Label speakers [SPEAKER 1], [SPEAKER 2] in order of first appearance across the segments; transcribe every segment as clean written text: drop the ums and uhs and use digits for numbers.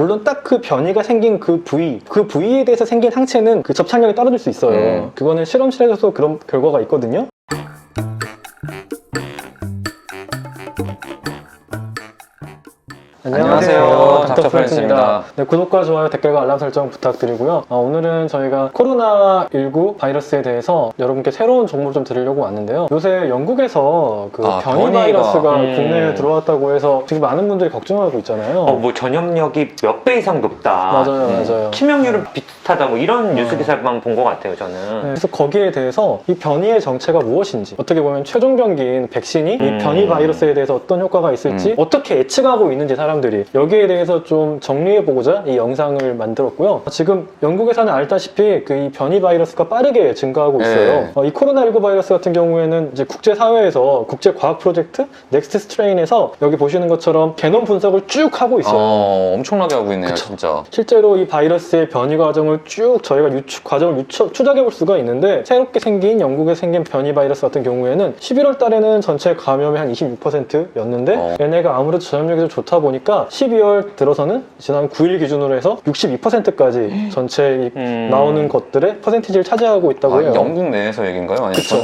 [SPEAKER 1] 물론 딱 그 변이가 생긴 그 부위에 대해서 생긴 항체는 그 접착력이 떨어질 수 있어요. 그거는 실험실에서도 그런 결과가 있거든요.
[SPEAKER 2] 안녕하세요. 닥터 프렌즈입니다.
[SPEAKER 1] 네, 구독과 좋아요, 댓글과 알람 설정 부탁드리고요. 오늘은 저희가 코로나19 바이러스에 대해서 여러분께 새로운 정보를 좀 드리려고 왔는데요. 요새 영국에서 그 변이 바이러스가 국내에 들어왔다고 해서 지금 많은 분들이 걱정하고 있잖아요.
[SPEAKER 2] 뭐 전염력이 몇 배 이상 높다.
[SPEAKER 1] 맞아요.
[SPEAKER 2] 치명률은 비슷하다. 뭐 이런 뉴스 기사만 본 것 같아요, 저는.
[SPEAKER 1] 네, 그래서 거기에 대해서 이 변이의 정체가 무엇인지, 어떻게 보면 최종 병기인 백신이 이 변이 바이러스에 대해서 어떤 효과가 있을지 어떻게 예측하고 있는지 사람들이 여기에 대해서 좀 정리해보고자 이 영상을 만들었고요. 지금 영국에서는 알다시피 그 이 변이 바이러스가 빠르게 증가하고 있어요. 이 코로나19 바이러스 같은 경우에는 이제 국제사회에서 국제과학 프로젝트 넥스트 스트레인에서 여기 보시는 것처럼 게놈 분석을 쭉 하고 있어요.
[SPEAKER 3] 엄청나게 하고 있네요.
[SPEAKER 1] 그쵸.
[SPEAKER 3] 진짜.
[SPEAKER 1] 실제로 이 바이러스의 변이 과정을 쭉 저희가 과정을 추적해 볼 수가 있는데, 새롭게 생긴 영국에 생긴 변이 바이러스 같은 경우에는 11월 달에는 전체 감염의 한 26%였는데 얘네가 아무래도 전염력이 좀 좋다 보니까 12월 들어서는 지난 9일 기준으로 해서 62%까지 전체 나오는 것들의 퍼센티지를 차지하고 있다고 해요.
[SPEAKER 3] 영국 내에서 얘기인가요? 아니면
[SPEAKER 1] 그쵸.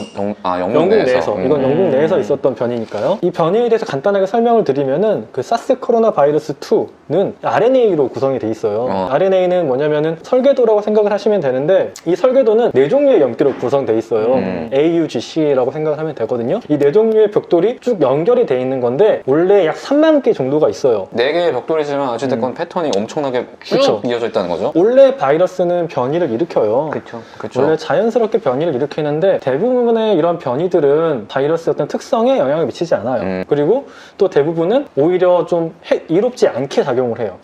[SPEAKER 3] 영국 내에서.
[SPEAKER 1] 이건 영국 내에서 있었던 변이니까요. 이 변이에 대해서 간단하게 설명을 드리면은 그 사스 코로나 바이러스 2는 RNA로 구성이 돼 있어요. RNA는 뭐냐면은 설계도라고 생각을 하시면 되는데, 이 설계도는 4종류의 염기로 구성돼 있어요. AUGC라고 생각을 하면 되거든요. 이 4종류의 벽돌이 쭉 연결이 돼 있는 건데 원래 약 3만 개 정도가 있어요.
[SPEAKER 3] 4개의 벽돌이지만 어찌됐건 패턴이 엄청나게 쭉 이어져 있다는 거죠?
[SPEAKER 1] 원래 바이러스는 변이를 일으켜요.
[SPEAKER 2] 그렇죠.
[SPEAKER 1] 원래 자연스럽게 변이를 일으키는데 대부분의 이런 변이들은 바이러스의 어떤 특성에 영향을 미치지 않아요. 그리고 또 대부분은 오히려 좀 이롭지 않게 작용을 해요.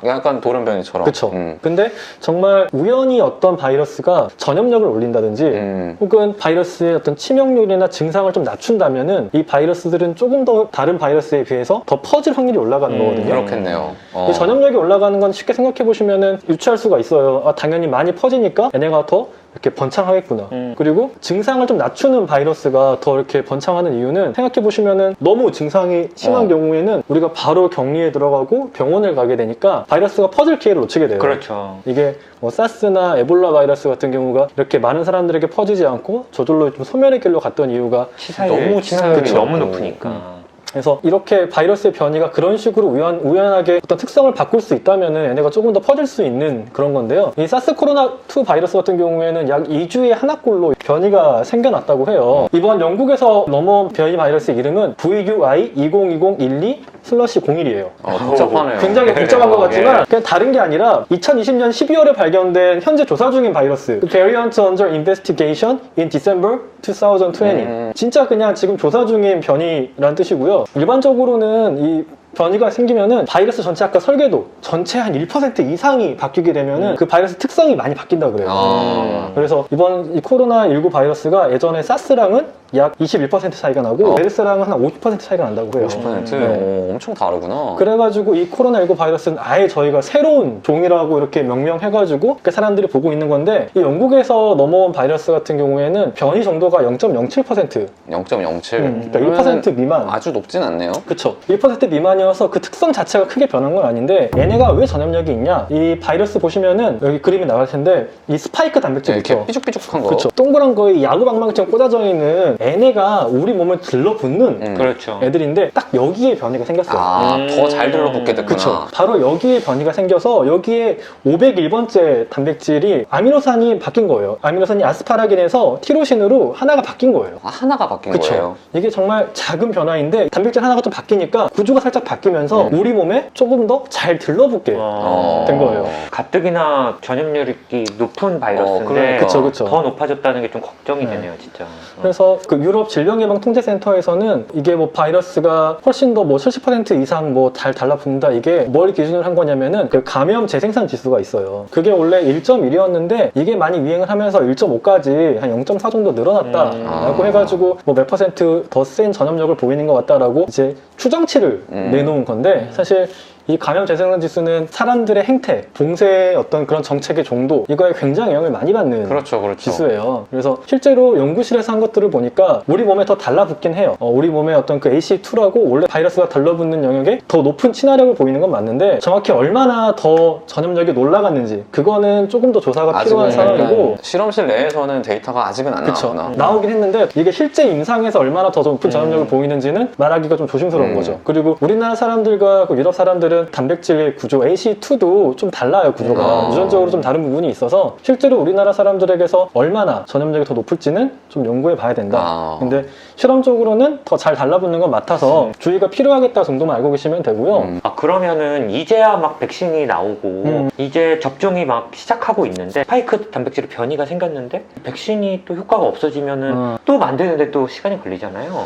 [SPEAKER 3] 약간 돌연변이처럼.
[SPEAKER 1] 그렇죠. 근데 정말 우연히 어떤 바이러스가 전염력을 올린다든지 혹은 바이러스의 어떤 치명률이나 증상을 좀 낮춘다면은 이 바이러스들은 조금 더 다른 바이러스에 비해서 더 퍼질 확률이 올라가는 거거든요.
[SPEAKER 3] 그렇겠네요.
[SPEAKER 1] 이 전염력이 올라가는 건 쉽게 생각해 보시면은 유추할 수가 있어요. 당연히 많이 퍼지니까 얘네가 더 이렇게 번창하겠구나. 그리고 증상을 좀 낮추는 바이러스가 더 이렇게 번창하는 이유는, 생각해 보시면은 너무 증상이 심한 경우에는 우리가 바로 격리에 들어가고 병원을 가게 되니까 바이러스가 퍼질 기회를 놓치게 돼요.
[SPEAKER 2] 그렇죠.
[SPEAKER 1] 이게 뭐 사스나 에볼라 바이러스 같은 경우가 이렇게 많은 사람들에게 퍼지지 않고 저절로 좀 소멸의 길로 갔던 이유가
[SPEAKER 2] 치명률이 너무 높으니까.
[SPEAKER 1] 그래서 이렇게 바이러스의 변이가 그런 식으로 우연하게 어떤 특성을 바꿀 수 있다면 얘네가 조금 더 퍼질 수 있는 그런 건데요. 이 사스 코로나2 바이러스 같은 경우에는 약 2주에 하나꼴로 변이가 생겨났다고 해요. 이번 영국에서 넘어온 변이 바이러스의 이름은 VUI202012/01이에요.
[SPEAKER 3] 복잡하네요.
[SPEAKER 1] 굉장히 복잡한 것 같지만 그냥 다른 게 아니라 2020년 12월에 발견된 현재 조사 중인 바이러스, Variant Under Investigation in December 2020. 진짜 그냥 지금 조사 중인 변이란 뜻이고요. 일반적으로는 이 변이가 생기면은 바이러스 전체 아까 설계도 전체 한 1% 이상이 바뀌게 되면은 그 바이러스 특성이 많이 바뀐다 그래요. 그래서 이번 이 코로나19 바이러스가 예전에 사스랑은 약 21% 차이가 나고 메르스랑은 한 50% 차이가 난다고 해요.
[SPEAKER 3] 50%? 엄청 다르구나.
[SPEAKER 1] 그래가지고 이 코로나19 바이러스는 아예 저희가 새로운 종이라고 이렇게 명명해가지고 사람들이 보고 있는 건데, 이 영국에서 넘어온 바이러스 같은 경우에는 변이 정도가 0.07%.
[SPEAKER 3] 0.07?
[SPEAKER 1] 그러니까 1% 미만.
[SPEAKER 3] 아주 높진 않네요.
[SPEAKER 1] 그쵸. 1% 미만이어서 그 특성 자체가 크게 변한 건 아닌데, 얘네가 왜 전염력이 있냐? 이 바이러스 보시면은 여기 그림이 나갈 텐데 이 스파이크 단백질 있죠.
[SPEAKER 3] 이렇게 삐죽삐죽한 거.
[SPEAKER 1] 그쵸. 동그란 거에 야구방망이처럼 꽂아져 있는 얘네가 우리 몸에 들러붙는
[SPEAKER 2] 그렇죠.
[SPEAKER 1] 애들인데 딱 여기에 변이가 생겼어요.
[SPEAKER 3] 더 잘 들러붙게 됐구나.
[SPEAKER 1] 그쵸. 바로 여기에 변이가 생겨서 여기에 501번째 단백질이 아미노산이 바뀐 거예요. 아미노산이 아스파라긴에서 티로신으로 하나가 바뀐 거예요.
[SPEAKER 3] 하나가 바뀐
[SPEAKER 1] 그쵸.
[SPEAKER 3] 거예요.
[SPEAKER 1] 이게 정말 작은 변화인데 단백질 하나가 좀 바뀌니까 구조가 살짝 바뀌면서 우리 몸에 조금 더 잘 들러붙게 된 거예요.
[SPEAKER 2] 가뜩이나 전염력이 높은 바이러스인데
[SPEAKER 1] 그쵸.
[SPEAKER 2] 더 높아졌다는 게 좀 걱정이 되네요, 진짜.
[SPEAKER 1] 그래서 그 유럽 질병예방통제센터에서는 이게 뭐 바이러스가 훨씬 더 뭐 70% 이상 뭐 잘 달라붙는다, 이게 뭘 기준으로 한 거냐면은 그 감염 재생산 지수가 있어요. 그게 원래 1.1이었는데 이게 많이 유행을 하면서 1.5까지 한 0.4 정도 늘어났다라고 해가지고 뭐 몇 퍼센트 더 센 전염력을 보이는 것 같다라고 이제 추정치를 내놓은 건데, 사실 이 감염 재생산 지수는 사람들의 행태, 봉쇄의 어떤 그런 정책의 정도 이거에 굉장히 영향을 많이 받는
[SPEAKER 3] 그렇죠.
[SPEAKER 1] 지수예요. 그래서 실제로 연구실에서 한 것들을 보니까 우리 몸에 더 달라붙긴 해요. 우리 몸에 어떤 그 ACE2라고 원래 바이러스가 달라붙는 영역에 더 높은 친화력을 보이는 건 맞는데 정확히 얼마나 더 전염력이 올라갔는지 그거는 조금 더 조사가 필요한 상황이고
[SPEAKER 3] 실험실 내에서는 데이터가 아직은 안
[SPEAKER 1] 그쵸.
[SPEAKER 3] 나왔구나.
[SPEAKER 1] 나오긴 했는데 이게 실제 임상에서 얼마나 더 높은 전염력을 보이는지는 말하기가 좀 조심스러운 거죠. 그리고 우리나라 사람들과 그 유럽 사람들은 단백질 구조 ACE2도 좀 달라요. 구조가 유전적으로 좀 다른 부분이 있어서 실제로 우리나라 사람들에게서 얼마나 전염력이 더 높을지는 좀 연구해 봐야 된다. 근데 실험적으로는 더 잘 달라붙는 건 같아서 주의가 필요하겠다 정도만 알고 계시면 되고요.
[SPEAKER 2] 그러면은 이제야 막 백신이 나오고 이제 접종이 막 시작하고 있는데 스파이크 단백질의 변이가 생겼는데 백신이 또 효과가 없어지면은 또 만드는데 또 시간이 걸리잖아요.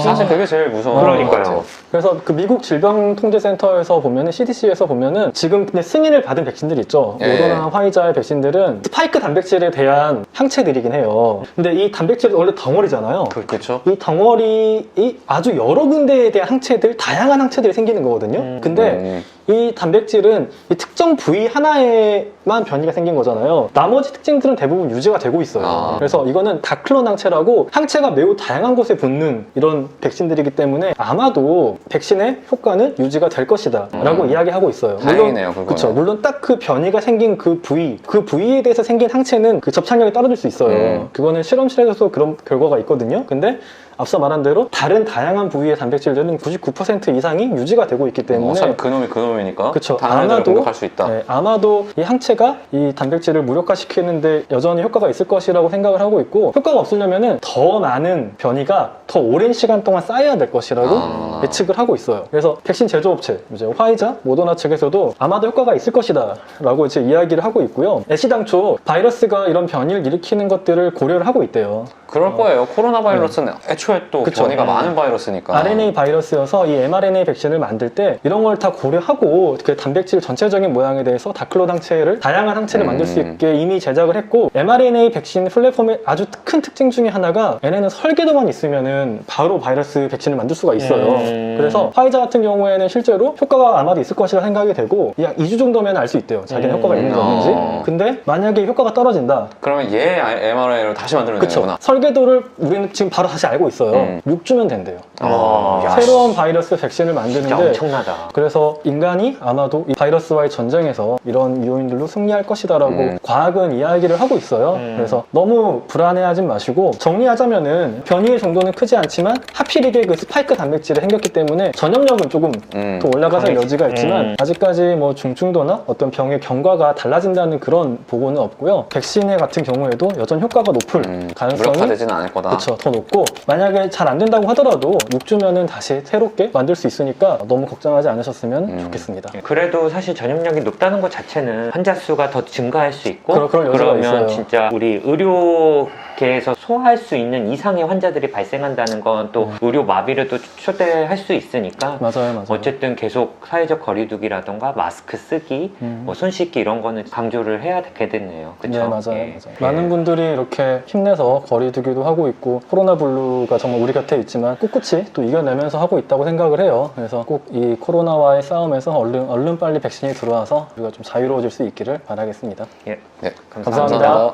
[SPEAKER 3] 사실 그게 제일 무서운
[SPEAKER 2] 그러니까요.
[SPEAKER 3] 것 같아요.
[SPEAKER 1] 그래서 그 미국 질병통제센터에서 보면은 CDC에서 보면은 지금 그냥 승인을 받은 백신들 있죠.
[SPEAKER 3] 예.
[SPEAKER 1] 모더나 화이자의 백신들은 스파이크 단백질에 대한 항체들이긴 해요. 근데 이 단백질은 원래 덩어리잖아요.
[SPEAKER 3] 그렇죠.
[SPEAKER 1] 이 덩어리이 아주 여러 군데에 대한 항체들, 다양한 항체들이 생기는 거거든요. 근데 이 단백질은 이 특정 부위 하나에만 변이가 생긴 거잖아요. 나머지 특징들은 대부분 유지가 되고 있어요. 그래서 이거는 다클론 항체라고 항체가 매우 다양한 곳에 붙는 이런 백신들이기 때문에 아마도 백신의 효과는 유지가 될 것이다 라고 이야기하고 있어요.
[SPEAKER 3] 다행이네요, 그거는.
[SPEAKER 1] 그쵸. 물론 딱 그 변이가 생긴 그 부위에 대해서 생긴 항체는 그 접착력이 떨어질 수 있어요. 그거는 실험실에서도 그런 결과가 있거든요. 근데 앞서 말한 대로 다른 다양한 부위의 단백질들은 99% 이상이 유지가 되고 있기 때문에
[SPEAKER 3] 어차피 그놈이니까
[SPEAKER 1] 그쵸.
[SPEAKER 3] 다른 애들을 공격할 수 있다.
[SPEAKER 1] 네, 아마도 이 항체가 이 단백질을 무력화시키는데 여전히 효과가 있을 것이라고 생각을 하고 있고 효과가 없으려면은 더 많은 변이가 더 오랜 시간 동안 쌓여야 될 것이라고 예측을 하고 있어요. 그래서 백신 제조업체 이제 화이자, 모더나 측에서도 아마도 효과가 있을 것이다 라고 이제 이야기를 하고 있고요. 애시당초 바이러스가 이런 변이를 일으키는 것들을 고려를 하고 있대요.
[SPEAKER 3] 그럴 거예요. 코로나 바이러스는 애초에 또
[SPEAKER 1] 그쵸.
[SPEAKER 3] 변이가 많은 바이러스니까.
[SPEAKER 1] RNA 바이러스여서 이 mRNA 백신을 만들 때 이런 걸 다 고려하고 그 단백질 전체적인 모양에 대해서 다클론 항체를 다양한 항체를 만들 수 있게 이미 제작을 했고 mRNA 백신 플랫폼의 아주 큰 특징 중에 하나가 얘네는 설계도만 있으면은 바로 바이러스 백신을 만들 수가 있어요. 그래서 화이자 같은 경우에는 실제로 효과가 아마도 있을 것이라 생각이 되고 약 2주 정도면 알 수 있대요. 자기는 효과가 있는지 없는지. 근데 만약에 효과가 떨어진다.
[SPEAKER 3] 그러면 얘 mRNA로 다시 만들면
[SPEAKER 1] 그쵸.
[SPEAKER 3] 되는구나.
[SPEAKER 1] 설계도를 우리는 지금 바로 다시 알고 있어요. 6주면 된대요.
[SPEAKER 3] 야,
[SPEAKER 1] 새로운 바이러스 백신을
[SPEAKER 2] 진짜
[SPEAKER 1] 만드는데
[SPEAKER 2] 엄청나다.
[SPEAKER 1] 그래서 인간이 아마도 이 바이러스와의 전쟁에서 이런 요인들로 승리할 것이다라고 과학은 이야기를 하고 있어요. 그래서 너무 불안해하진 마시고 정리하자면은 변이의 정도는 크지 않지만 하필이게 그 스파이크 단백질이 생겼기 때문에 전염력은 조금 더 올라가서 여지가 있지만 아직까지 뭐 중증도나 어떤 병의 경과가 달라진다는 그런 보고는 없고요. 백신의 같은 경우에도 여전 효과가 높을 가능성이
[SPEAKER 3] 무력화되지는 않을 거다.
[SPEAKER 1] 그쵸, 더 높고 만약에 잘 안 된다고 하더라도 6주면은 다시 새롭게 만들 수 있으니까 너무 걱정하지 않으셨으면 좋겠습니다.
[SPEAKER 2] 그래도 사실 전염력이 높다는 것 자체는 환자 수가 더 증가할 수 있고
[SPEAKER 1] 그럴 여지가
[SPEAKER 2] 그러면
[SPEAKER 1] 있어요.
[SPEAKER 2] 진짜 우리 의료계에서 소화할 수 있는 이상의 환자들이 발생한다는 건 또 의료 마비를 또 초래할 수 있으니까
[SPEAKER 1] 맞아요.
[SPEAKER 2] 어쨌든 계속 사회적 거리두기라던가 마스크 쓰기, 뭐 손 씻기 이런 거는 강조를 해야 되겠네요. 그쵸?
[SPEAKER 1] 네, 맞아요.
[SPEAKER 2] 예.
[SPEAKER 1] 많은 분들이 이렇게 힘내서 거리두기도 하고 있고 코로나 블루가 정말 우리 곁에 있지만 꿋꿋이 또 이겨내면서 하고 있다고 생각을 해요. 그래서 꼭 이 코로나와의 싸움에서 얼른 빨리 백신이 들어와서 우리가 좀 자유로워질 수 있기를 바라겠습니다.
[SPEAKER 2] 예.
[SPEAKER 3] 네,
[SPEAKER 1] 감사합니다.